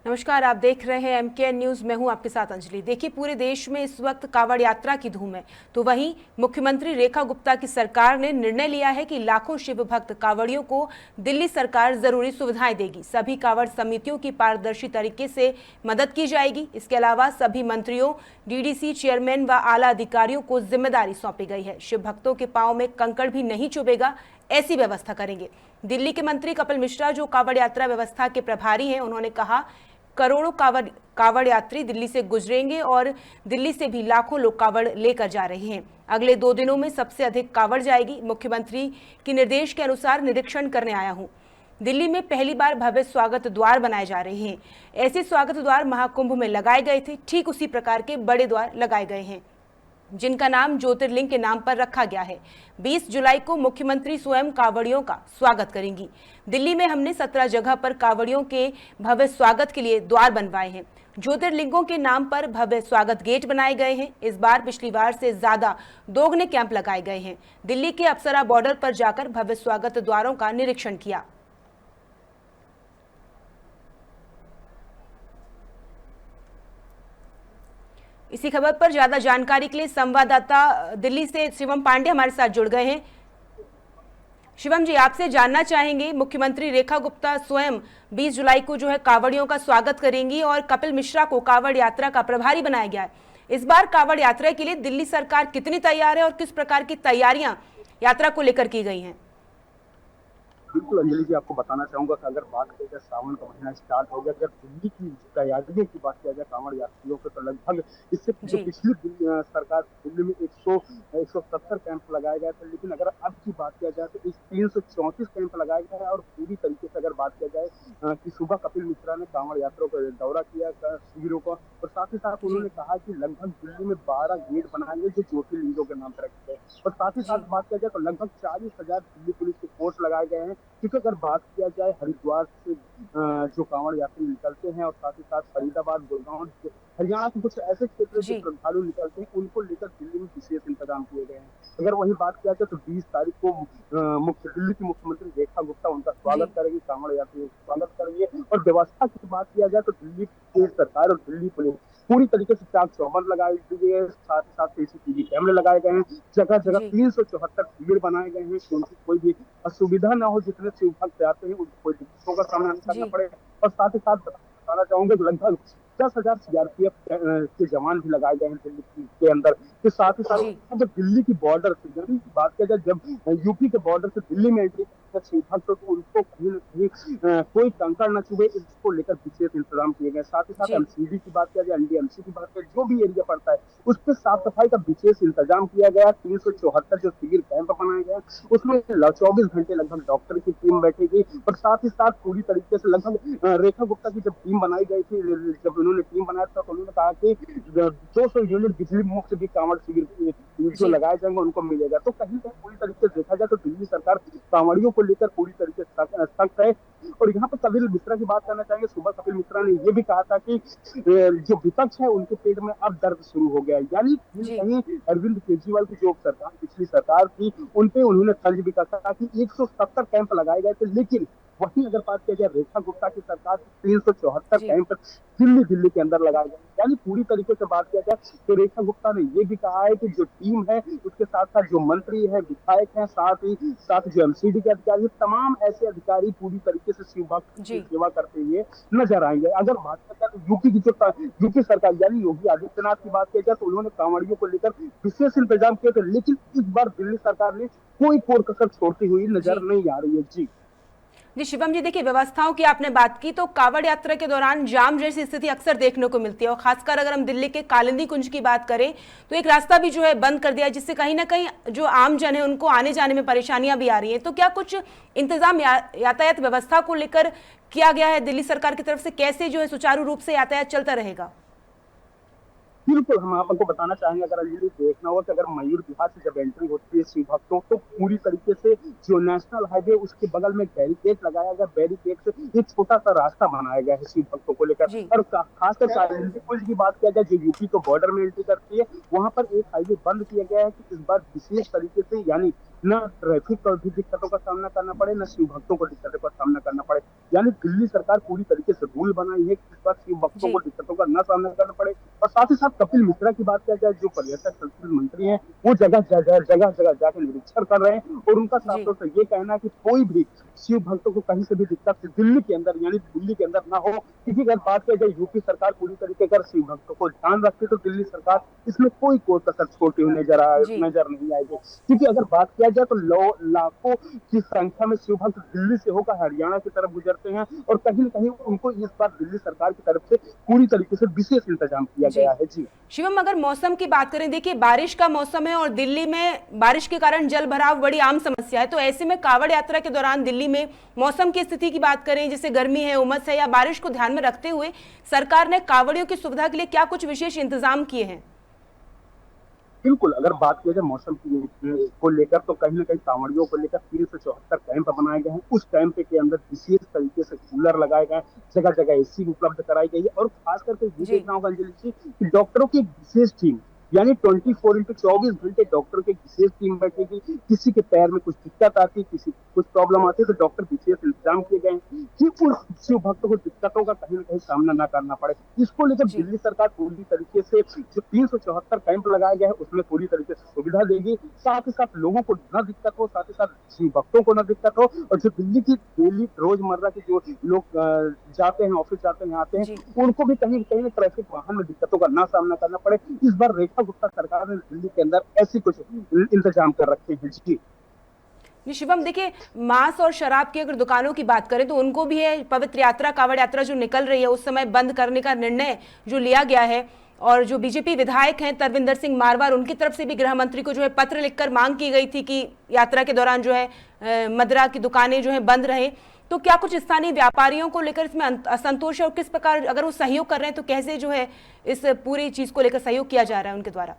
नमस्कार, आप देख रहे हैं एमकेएन न्यूज। मैं हूं आपके साथ अंजलि। देखिए, पूरे देश में इस वक्त कांवड़ यात्रा की धूम है, तो वहीं मुख्यमंत्री रेखा गुप्ता की सरकार ने निर्णय लिया है कि लाखों शिव भक्त कांवड़ियों को दिल्ली सरकार जरूरी सुविधाएं देगी। सभी कांवड़ समितियों की पारदर्शी तरीके से मदद की जाएगी। इसके अलावा सभी मंत्रियों, डीडीसी चेयरमैन व आला अधिकारियों को जिम्मेदारी सौंपी गई है। शिव भक्तों के पांव में कंकड़ भी नहीं चुभेगा, ऐसी व्यवस्था करेंगे। दिल्ली के मंत्री कपिल मिश्रा, जो कांवड़ यात्रा व्यवस्था के प्रभारी हैं, उन्होंने कहा, करोड़ों कांवड़ यात्री दिल्ली से गुजरेंगे और दिल्ली से भी लाखों लोग कांवड़ लेकर जा रहे हैं। अगले 2 दिनों में सबसे अधिक कांवड़ जाएगी। मुख्यमंत्री के निर्देश के अनुसार निरीक्षण करने आया हूं। दिल्ली में पहली बार भव्य स्वागत द्वार बनाए जा रहे हैं। ऐसे स्वागत द्वार महाकुंभ में लगाए गए थे, ठीक उसी प्रकार के बड़े द्वार लगाए गए हैं, जिनका नाम ज्योतिर्लिंग के नाम पर रखा गया है। 20 जुलाई को मुख्यमंत्री स्वयं कांवड़ियों का स्वागत करेंगी। दिल्ली में हमने 17 जगह पर कांवड़ियों के भव्य स्वागत के लिए द्वार बनवाए हैं। ज्योतिर्लिंगों के नाम पर भव्य स्वागत गेट बनाए गए हैं। इस बार पिछली बार से ज्यादा दोगुने कैंप लगाए गए हैं। दिल्ली के अप्सरा बॉर्डर पर जाकर भव्य स्वागत द्वारों का निरीक्षण किया। इसी खबर पर ज्यादा जानकारी के लिए संवाददाता दिल्ली से शिवम पांडे हमारे साथ जुड़ गए हैं। शिवम जी, आपसे जानना चाहेंगे, मुख्यमंत्री रेखा गुप्ता स्वयं 20 जुलाई को जो है कांवड़ियों का स्वागत करेंगी और कपिल मिश्रा को कांवड़ यात्रा का प्रभारी बनाया गया है। इस बार कांवड़ यात्रा के लिए दिल्ली सरकार कितनी तैयार है और किस प्रकार की तैयारियां यात्रा को लेकर की गई हैं? बिल्कुल अंजलि जी, आपको बताना चाहूंगा कि अगर बात की जाए, सावन का महीना स्टार्ट हो गया। अगर दिल्ली की तैयारियों की बात किया जाए कांवड़ यात्रियों के, तो लगभग इससे जो पिछली सरकार दिल्ली में 170 कैंप लगाए गए थे, लेकिन अगर अब की बात किया जाए तो इस 334 कैंप लगाए गए हैं। और पूरी तरीके से अगर बात किया जाए कि सुबह कपिल मिश्रा ने कांवड़ यात्रा का दौरा किया शिविरों का, और साथ ही साथ उन्होंने कहा कि लगभग दिल्ली में 12 गेट बनाएंगे जो ज्योतिर्लिंगों के नाम पर रखे गए। और साथ ही साथ बात किया जाए तो लगभग 40,000 दिल्ली पुलिस के फोर्स लगाए गए हैं। क्योंकि अगर बात किया जाए हरिद्वार से जो कांवड़ यात्री निकलते हैं, और साथ ही साथ फरीदाबाद, गुड़गांव, हरियाणा के कुछ ऐसे क्षेत्र से श्रद्धालु निकलते हैं, उनको लेकर दिल्ली में विशेष इंतजाम किए गए हैं। अगर वही बात किया जाए तो 20 तारीख को दिल्ली की मुख्यमंत्री रेखा गुप्ता उनका स्वागत करेगी, कांवड़ यात्रियों का स्वागत करेंगे। और व्यवस्था की बात किया जाए तो दिल्ली की सरकार और दिल्ली पुलिस पूरी तरीके से चाक चौबंद लगाई गई है। साथ ही साथ सीसीटीवी कैमरे लगाए गए हैं। जगह जगह 374 शिविर बनाए गए हैं, क्योंकि कोई भी असुविधा ना हो। जितने शिव भक्त आते हैं उनको कोई दिक्कतों का सामना नहीं करना पड़े। और साथ ही साथ बताना चाहूंगा कि लगभग 10,000 सीआरपीएफ के जवान भी लगाए गए हैं दिल्ली के अंदर। के साथ ही साथ जब दिल्ली की बॉर्डर से, दिल्ली की बात किया जाए, जब यूपी के बॉर्डर से दिल्ली में एंट्री शिव भक्त तो उनको कहीं न कहीं कोई कंकड़ न चुभे, इसको लेकर विशेष इंतजाम किए गए। साथ ही साथ एमसीडी की बात किया जाए, एनडीएमसी की बात करें, जो भी एरिया पड़ता है उस पर साफ सफाई का विशेष इंतजाम किया गया। 374 जो शिविर कैंप बनाए गए, उसमें 24 घंटे लगभग डॉक्टर की टीम बैठेगी। और साथ ही साथ पूरी तरीके से लगभग रेखा गुप्ता की जब टीम बनाई गई थी, जब उन्होंने टीम बनाया था, तो उन्होंने कहा कि 200 यूनिट बिजली मुफ्त भी कांवड़ शिविर जो लगाए जाएंगे उनको मिलेगा। तो कहीं ना पूरी तरीके से देखा जाए तो दिल्ली सरकार कांवड़ियों को लेकर पूरी तरीके से सख्त है। और यहाँ पर कपिल मिश्रा की बात करना चाहेंगे। सुबह कपिल मिश्रा ने ये भी कहा था कि जो विपक्ष है उनके पेट में अब दर्द शुरू हो गया, यानी कहीं अरविंद केजरीवाल की जो सरकार, पिछली सरकार थी, उनपे उन्होंने तंज भी कहा था कि 170 कैंप लगाए गए थे। लेकिन वहीं अगर बात किया जाए रेखा गुप्ता की सरकार, 374 कैंप दिल्ली के अंदर लगाए गए। यानी पूरी तरीके से बात किया जाए तो रेखा गुप्ता ने यह भी कहा है कि जो टीम है उसके साथ साथ जो मंत्री है, विधायक हैं, साथ ही साथ जो एमसीडी के अधिकारी, तमाम ऐसे अधिकारी पूरी तरीके से शिव भक्त की सेवा करते हुए नजर आएंगे। अगर बात किया जाए तो यूपी की जो यूपी सरकार यानी योगी आदित्यनाथ की बात किया जाए तो उन्होंने कांवड़ियों को लेकर विशेष इंतजाम किए थे। लेकिन इस बार दिल्ली सरकार ने कोई कोर कसर छोड़ती हुई नजर नहीं आ रही है। जी शिवम जी, देखिए, व्यवस्थाओं की आपने बात की, तो कांवड़ यात्रा के दौरान जाम जैसी स्थिति अक्सर देखने को मिलती है। और खासकर अगर हम दिल्ली के कालिंदी कुंज की बात करें तो एक रास्ता भी जो है बंद कर दिया है, जिससे कहीं ना कहीं जो आम जन है उनको आने जाने में परेशानियां भी आ रही हैं। तो क्या कुछ इंतजाम यातायात व्यवस्था को लेकर किया गया है दिल्ली सरकार की तरफ से? कैसे जो है सुचारू रूप से यातायात चलता रहेगा? बिल्कुल, हम आपको बताना चाहेंगे, अगर ये देखना होगा कि अगर मयूर विहार से जब एंट्री होती है शिव भक्तों, तो पूरी तरीके से जो नेशनल हाईवे उसके बगल में बैरिकेड लगाया गया। बैरिकेड से एक छोटा सा रास्ता बनाया गया है शिव भक्तों को लेकर। और खासकर कालिंदी पुल की बात किया जाए, जो यूपी को बॉर्डर में एंट्री करती है, वहां पर एक हाईवे बंद किया गया है कि इस बार विशेष तरीके से, यानी ना ट्रैफिक का भी दिक्कतों का सामना करना पड़े, ना शिव भक्तों को दिक्कतों का सामना करना पड़े। यानी दिल्ली सरकार पूरी तरीके से रूल बनाई है कि इस बार शिव भक्तों को जी दिक्कतों का ना सामना करना पड़े। और साथ ही साथ कपिल मिश्रा की बात किया जाए, जो पर्यटक संस्कृति मंत्री हैं, वो जगह जगह जगह जगह जाकर निरीक्षण कर रहे हैं और उनका साफ जी तौर से ये कहना है कि कोई भी शिव भक्तों को कहीं से भी दिक्कत दिल्ली के अंदर यानी दिल्ली के अंदर ना हो। क्योंकि अगर बात किया जाए यूपी सरकार पूरी तरीके से शिव भक्तों को ध्यान रखती तो दिल्ली सरकार इसमें कोई कसर छोड़ती हुई जी नजर नहीं आएगी। क्योंकि अगर बात किया जाए तो लाखों की संख्या में शिव भक्त दिल्ली से होकर हरियाणा की तरफ गुजरते हैं और कहीं न कहीं उनको इस बार दिल्ली सरकार की तरफ से पूरी तरीके से विशेष इंतजाम किया जी गया है। जी शिवम, अगर मौसम की बात करें, देखिए बारिश का मौसम है और दिल्ली में बारिश के कारण जल भराव बड़ी आम समस्या है, तो ऐसे में कांवड़ यात्रा के दौरान दिल्ली में मौसम की स्थिति की बात करें, जैसे गर्मी है, उमस है या बारिश को ध्यान में रखते हुए सरकार ने कांवड़ियों की सुविधा के लिए क्या कुछ विशेष इंतजाम किए हैं? बिल्कुल, अगर बात किया जाए मौसम की को लेकर तो कहीं न कहीं कांवड़ियों को लेकर 374 कैंप बनाए गए हैं। उस कैंप के अंदर विशेष तरीके से कूलर लगाए गए हैं, जगह-जगह एसी उपलब्ध कराई गई है और खास करके ये जी देखना होगा अंजलि जी कि डॉक्टरों की एक विशेष टीम यानी 24 घंटे डॉक्टरों की विशेष टीम बैठेगी। किसी के पैर में कुछ दिक्कत आती, किसी को कुछ प्रॉब्लम आती है तो डॉक्टर विशेष इंतजाम किए गए हैं कि उन शिव भक्तों को दिक्कतों का कहीं न कहीं सामना ना करना पड़े। इसको लेकर जी दिल्ली सरकार पूरी तरीके से जो 374 कैंप लगाए गए हैं उसमें पूरी तरीके से सुविधा देगी। साथ ही साथ लोगों को ना दिक्कत हो, साथ ही साथ शिव भक्तों को ना दिक्कत हो और जो दिल्ली की डेली रोजमर्रा के जो लोग जाते हैं, ऑफिस जाते हैं, आते हैं, जी उनको भी कहीं कहीं ट्रैफिक वाहन में दिक्कतों का ना सामना करना पड़े। इस बार रेखा गुप्ता सरकार ने दिल्ली के अंदर ऐसी कुछ इंतजाम कर रखे हैं। जी जी शिवम, देखिए मांस और शराब की अगर दुकानों की बात करें तो उनको भी है, पवित्र यात्रा कांवड़ यात्रा जो निकल रही है उस समय बंद करने का निर्णय जो लिया गया है और जो बीजेपी विधायक हैं तरविंदर सिंह मारवार, उनकी तरफ से भी गृह मंत्री को जो है पत्र लिखकर मांग की गई थी कि यात्रा के दौरान जो है मदिरा की दुकानें जो है बंद रहे। तो क्या कुछ स्थानीय व्यापारियों को लेकर इसमें असंतोष है और किस प्रकार अगर वो सहयोग कर रहे हैं तो कैसे जो है इस पूरी चीज को लेकर सहयोग किया जा रहा है उनके द्वारा?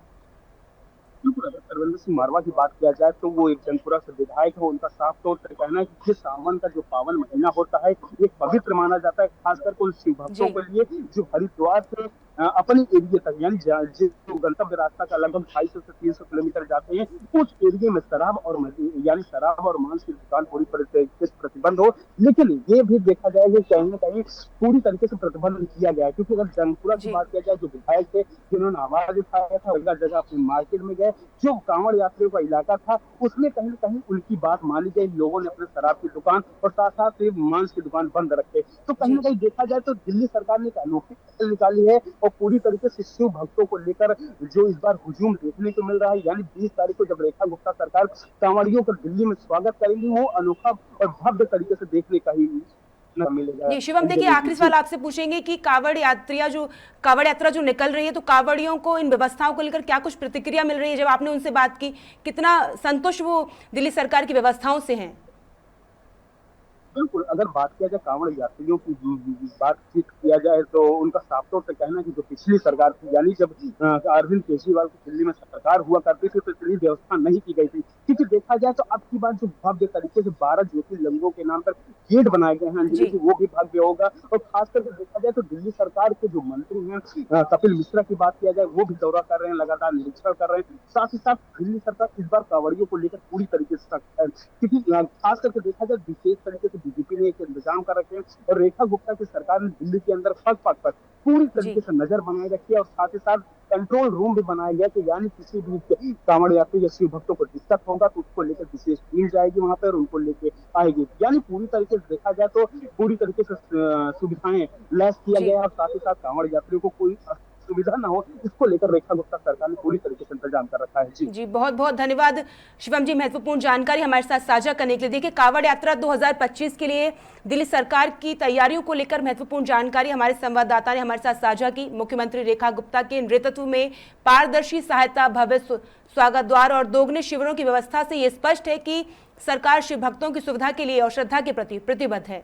बिल्कुल, अगर तरविंदर सिंह मारवा की बात किया जाए तो वो एक जंगपुरा से विधायक है। उनका साफ तौर से कहना है कि ये सावन का जो पावन महीना होता है ये पवित्र माना जाता है, खासकर उन शिव भक्तों जी के लिए जो हरिद्वार से अपने एरिया तक यानी जो गंतव्य रास्ता का लगभग 250 से 300 किलोमीटर जाते हैं उस एरिया में यानी शराब और मांस की दुकान पूरी तरीके से प्रतिबंध हो। लेकिन ये भी देखा जाए कि कहीं न कहीं पूरी तरीके से प्रतिबंध किया गया है क्योंकि अगर जंगपुरा की जी बात किया जाए जो विधायक थे जिन्होंने आवाज उठाया था जगह जगह अपनी मार्केट में गए, जो कांवड़ यात्रियों का इलाका था उसमें कहीं न कहीं उनकी बात मानी गई। लोगों ने अपने शराब की दुकान और साथ-साथ मांस की दुकान बंद रखे। तो कहीं न जी कहीं देखा जाए तो दिल्ली सरकार ने एक अनोखी पहल निकाली है और पूरी तरीके से शिव भक्तों को लेकर जो इस बार हुजूम देखने को मिल रहा है यानी 20 तारीख को जब रेखा गुप्ता सरकार कांवड़ियों का दिल्ली में स्वागत करेंगी वो अनोखा और भव्य तरीके से देखने का ही मिलेगा। जी शिवम, देखिए आखिरी सवाल आपसे पूछेंगे कि कांवड़ यात्रा जो निकल रही है तो कांवड़ियों को इन व्यवस्थाओं को लेकर क्या कुछ प्रतिक्रिया मिल रही है? जब आपने उनसे बात की, कितना संतुष्ट वो दिल्ली सरकार की व्यवस्थाओं से हैं? बिल्कुल, अगर बात किया जाए कांवड़ यात्रियों की बातचीत किया जाए तो उनका साफ तौर से कहना है कि जो पिछली सरकार थी यानी जब अरविंद केजरीवाल की दिल्ली में सरकार हुआ करती थी तो इतनी व्यवस्था नहीं की गई थी। क्योंकि देखा जाए तो अब की बार जो भव्य तरीके से 12 ज्योतिर्लिंगों के नाम पर गेट बनाए गए हैं अंजलि जी जी वो भी भव्य होगा। और खास करके देखा जाए तो दिल्ली सरकार के जो मंत्री हैं कपिल मिश्रा की बात किया जाए वो भी दौरा कर रहे हैं, लगातार निरीक्षण कर रहे हैं। साथ ही साथ दिल्ली सरकार इस बार कांवड़ियों को लेकर पूरी तरीके से सख्त है क्योंकि खास करके देखा जाए विशेष तरीके से बीजेपी ने एक इंतजाम कर रखे हैं और रेखा गुप्ता की सरकार ने दिल्ली के अंदर पग पर पूरी जी तरीके से नजर बनाए रखी है और साथ ही साथ कंट्रोल रूम भी बनाया गया कि यानी किसी भी कांवड़ यात्री या शिव भक्तों को दिक्कत होगा तो उसको लेकर विशेष टीम जाएगी वहां पर उनको लेके आएगी। यानी पूरी तरीके से देखा जाए तो पूरी तरीके से सुविधाएं लैस किया जी गया और साथ ही साथ कांवड़ यात्रियों को कोई सुविधा ना हो इसको लेकर रेखा गुप्ता सरकार ने पूरी तरीके से इंतजाम कर रखा है। जी जी बहुत बहुत धन्यवाद शिवम जी, महत्वपूर्ण जानकारी हमारे साथ साझा करने के लिए। देखिए कांवड़ यात्रा 2025 के लिए दिल्ली सरकार की तैयारियों को लेकर महत्वपूर्ण जानकारी हमारे संवाददाता ने हमारे साथ साझा की। मुख्यमंत्री रेखा गुप्ता के नेतृत्व में पारदर्शी सहायता, भव्य स्वागत द्वार और दोगुने शिविरों की व्यवस्था से ये स्पष्ट है कि सरकार शिव भक्तों की सुविधा के लिए और श्रद्धा के प्रति प्रतिबद्ध है।